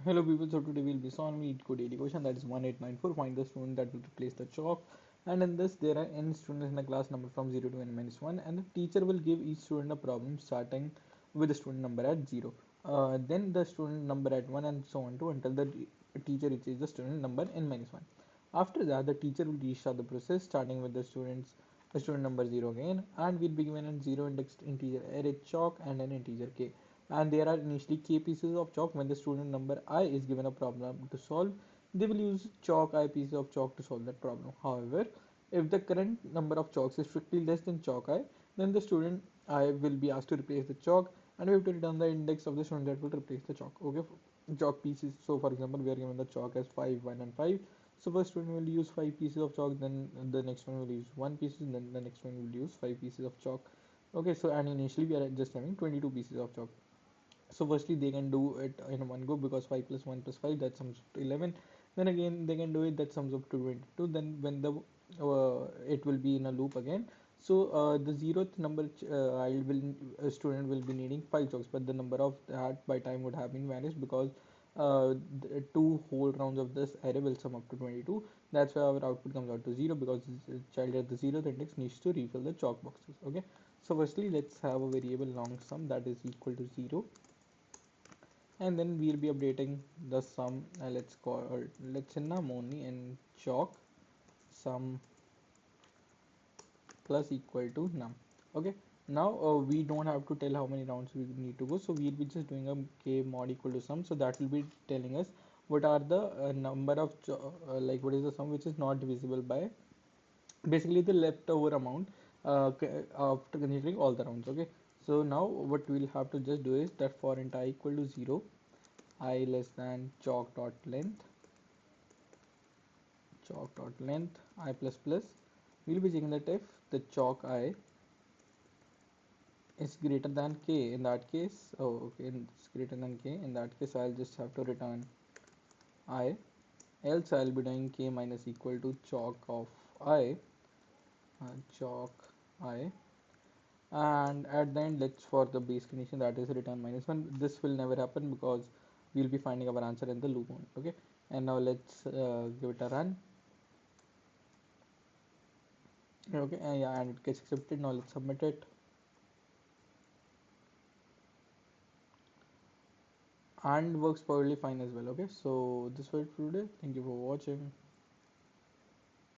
Hello people, so today we'll be solving LeetCode daily question, that is 1894. Find the student that will replace the chalk. And in this there are n students in the class number from 0 to n minus 1, and the teacher will give each student a problem starting with the student number at 0, then the student number at 1, and so on to until the teacher reaches the student number n minus 1. After that the teacher will restart the process starting with the student number 0 again, and will be given a 0 indexed integer array chalk and an integer k, and there are initially k pieces of chalk. When the student number I is given a problem to solve, they will use chalk I pieces of chalk to solve that problem. However, if the current number of chalks is strictly less than chalk I, then the student I will be asked to replace the chalk, and we have to return the index of the student that will replace the chalk. Okay, chalk pieces. So for example, we are given the chalk as 5, 1 and 5. So first student will use 5 pieces of chalk, then the next one will use 1 piece, and then the next one will use 5 pieces of chalk. Okay, so and initially we are just having 22 pieces of chalk. So firstly they can do it in one go, because 5 plus 1 plus 5, that sums up to 11. Then again they can do it, that sums up to 22. Then when the it will be in a loop again. So the zeroth number I will student will be needing 5 chalks, but the number of that by time would have been vanished, because the two whole rounds of this array will sum up to 22. That's why our output comes out to 0, because the child at the 0th index needs to refill the chalk boxes. Okay, so firstly let's have a variable long sum that is equal to 0, and then we'll be updating the sum. Let's say num only, and chalk sum plus equal to num. Okay, now we don't have to tell how many rounds we need to go, so we'll be just doing a k mod equal to sum. So that will be telling us what are the number of like what is the sum which is not divisible by basically the leftover amount after considering all the rounds. Okay, so now what we'll have to just do is that for int I equal to 0, I less than chalk dot length I plus plus. We'll be checking that if the chalk I is greater than k. In that case, oh okay, it's greater than k. In that case I'll just have to return I, else I'll be doing k minus equal to chalk of I, chalk I, and at the end let's for the base condition, that is return minus 1. This will never happen because we'll be finding our answer in the loop only. Okay, and now let's give it a run. Okay, yeah, and it gets accepted. Now let's submit it, and works perfectly fine as well. Okay, so this was it for today. Thank you for watching.